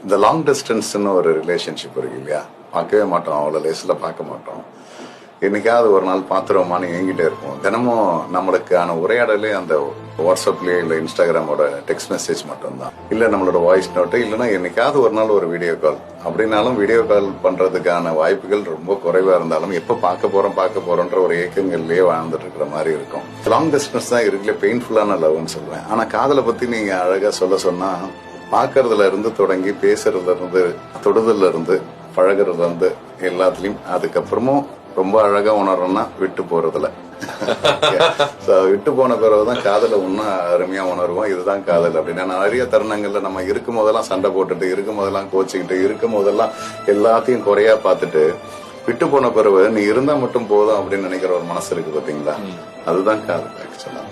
இந்த லாங் டிஸ்டன்ஸ்ன்னு ஒரு ரிலேஷன்ஷிப் இருக்கு இல்லையா, பார்க்கவே மாட்டோம், அவ்வளோ லேஸில் பார்க்க மாட்டோம். என்னைக்காவது ஒரு நாள் பார்த்துருவோமான்னு எங்கிட்டே இருக்கும். தினமும் நம்மளுக்கான உரையாடலே அந்த வாட்ஸ்அப்லேயே இல்லை இன்ஸ்டாகிராமோட டெக்ஸ்ட் மெசேஜ் மட்டும்தான், இல்லை நம்மளோட வாய்ஸ் நோட்டு, இல்லைன்னா என்னைக்காவது ஒரு நாள் ஒரு வீடியோ கால். அப்படின்னாலும் வீடியோ கால் பண்ணுறதுக்கான வாய்ப்புகள் ரொம்ப குறைவாக இருந்தாலும் எப்போ பார்க்க போகிறோன்ற ஒரு ஏக்கங்கள்லேயே வாழ்ந்துட்டு இருக்கிற மாதிரி இருக்கும். லாங் டிஸ்டன்ஸ் தான் இருக்குல்ல பெயின்ஃபுல்லான லவ்னு சொல்லுவேன். ஆனால் காதலை பற்றி நீங்கள் அழகாக சொன்னால் பார்க்கறதுல இருந்து தொடங்கி பேசுறதுல இருந்து தொடுதல்ல இருந்து பழகிறதுல இருந்து எல்லாத்துலயும் அதுக்கப்புறமும் ரொம்ப அழகா உணர்றோம்னா விட்டு போறதுல விட்டு போன பிறகுதான் காதலை இன்னும் அருமையா உணர்வோம். இதுதான் காதல் அப்படின்னா நிறைய தருணங்கள்ல நம்ம இருக்கும் போதெல்லாம் சண்டை போட்டுட்டு, இருக்கும் போதெல்லாம் கோச்சிக்கிட்டு, இருக்கும் போதெல்லாம் எல்லாத்தையும் குறையா பார்த்துட்டு விட்டு போன பிறகு நீ இருந்தா மட்டும் போதும் அப்படின்னு நினைக்கிற ஒரு மனசு இருக்கு பாத்தீங்களா, அதுதான் காதல் ஆக்சுவலா.